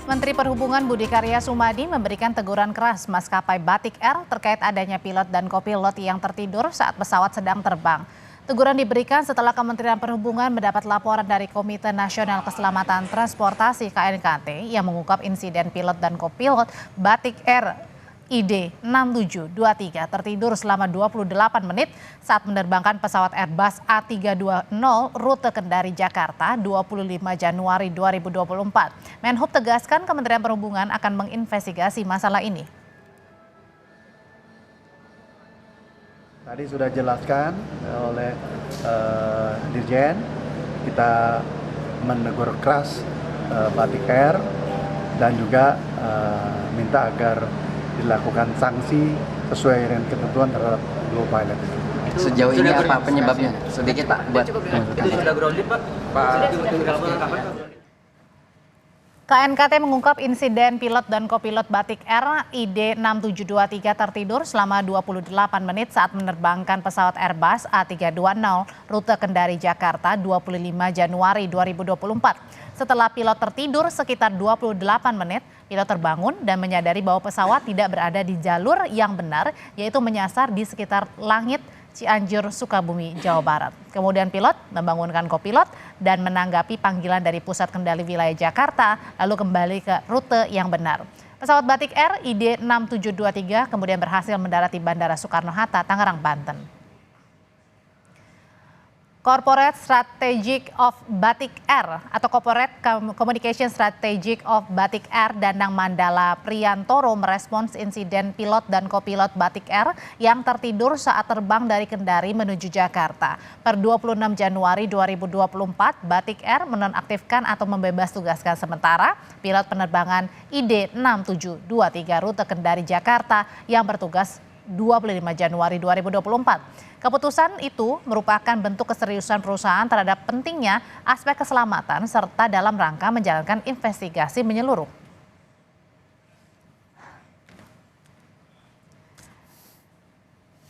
Menteri Perhubungan Budi Karya Sumadi memberikan teguran keras maskapai Batik Air terkait adanya pilot dan kopilot yang tertidur saat pesawat sedang terbang. Teguran diberikan setelah Kementerian Perhubungan mendapat laporan dari Komite Nasional Keselamatan Transportasi (KNKT) yang mengungkap insiden pilot dan kopilot Batik Air ID 6723 tertidur selama 28 menit saat menerbangkan pesawat Airbus A320 rute Kendari Jakarta 25 Januari 2024. Menhub tegaskan Kementerian Perhubungan akan menginvestigasi masalah ini. Tadi sudah jelaskan oleh Dirjen, kita menegur keras Batik Air dan juga minta agar dilakukan sanksi sesuai dengan ketentuan terhadap low pilot. Sejauh ini apa penyebabnya? Sedikit Pak buat. Itu sudah grounded Pak. KNKT mengungkap insiden pilot dan kopilot Batik Air ID 6723 tertidur selama 28 menit saat menerbangkan pesawat Airbus A320 rute Kendari Jakarta 25 Januari 2024. Setelah pilot tertidur sekitar 28 menit, pilot terbangun dan menyadari bahwa pesawat tidak berada di jalur yang benar, yaitu menyasar di sekitar langit Cianjur, Sukabumi, Jawa Barat. Kemudian pilot membangunkan kopilot dan menanggapi panggilan dari Pusat Kendali Wilayah Jakarta, lalu kembali ke rute yang benar. Pesawat Batik Air ID 6723 kemudian berhasil mendarat di Bandara Soekarno-Hatta, Tangerang, Banten. Corporate Strategic of Batik Air atau Corporate Communication Strategic of Batik Air Danang Mandala Priyantoro merespons insiden pilot dan kopilot Batik Air yang tertidur saat terbang dari Kendari menuju Jakarta. Per 26 Januari 2024, Batik Air menonaktifkan atau membebas tugaskan sementara pilot penerbangan ID 6723 rute Kendari Jakarta yang bertugas 25 Januari 2024. Keputusan itu merupakan bentuk keseriusan perusahaan terhadap pentingnya aspek keselamatan serta dalam rangka menjalankan investigasi menyeluruh.